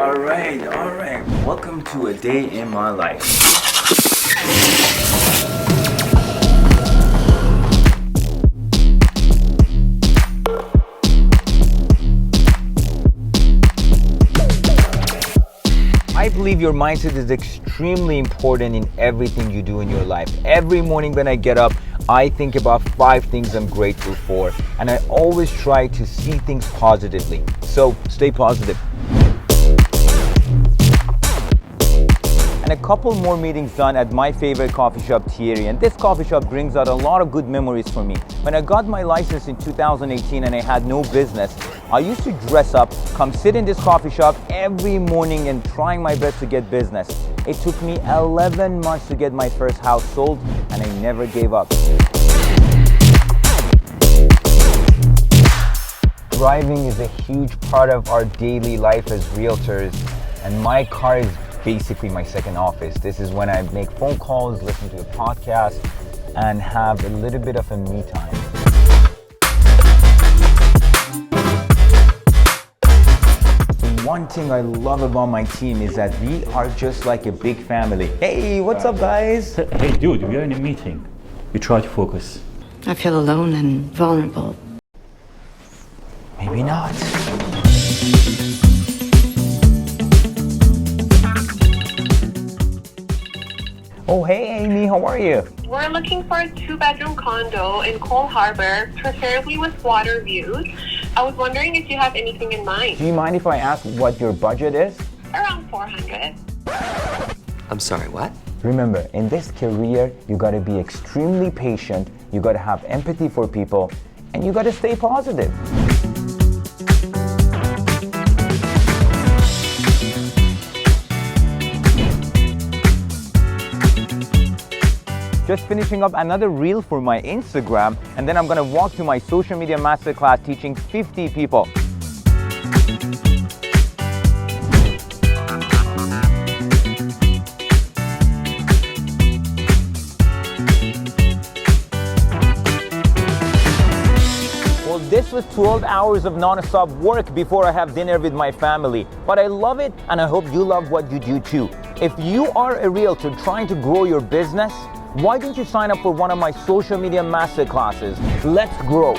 All right. Welcome to a day in my life. I believe your mindset is extremely important in everything you do in your life. Every morning when I get up, I think about 5 things I'm grateful for, and I always try to see things positively. So stay positive. And a couple more meetings done at my favorite coffee shop, Thierry, and this coffee shop brings out a lot of good memories for me. When I got my license in 2018 and I had no business, I used to dress up, come sit in this coffee shop every morning and trying my best to get business. It took me 11 months to get my first house sold, and I never gave up. Driving is a huge part of our daily life as realtors, and my car is basically my second office. This is when I make phone calls, listen to a podcast, and have a little bit of a me time. One thing I love about my team is that we are just like a big family. Hey, what's up, guys? Hey, dude, we are in a meeting. You try to focus. I feel alone and vulnerable. Maybe not. Oh, hey, Amy, how are you? We're looking for a 2-bedroom condo in Cole Harbor, preferably with water views. I was wondering if you have anything in mind. Do you mind if I ask what your budget is? Around 400. I'm sorry, what? Remember, in this career, you gotta be extremely patient, you gotta have empathy for people, and you gotta stay positive. Just finishing up another reel for my Instagram, and then I'm gonna walk to my social media masterclass teaching 50 people. Well, this was 12 hours of non-stop work before I have dinner with my family. But I love it, and I hope you love what you do too. If you are a realtor trying to grow your business, why don't you sign up for one of my social media masterclasses? Let's grow.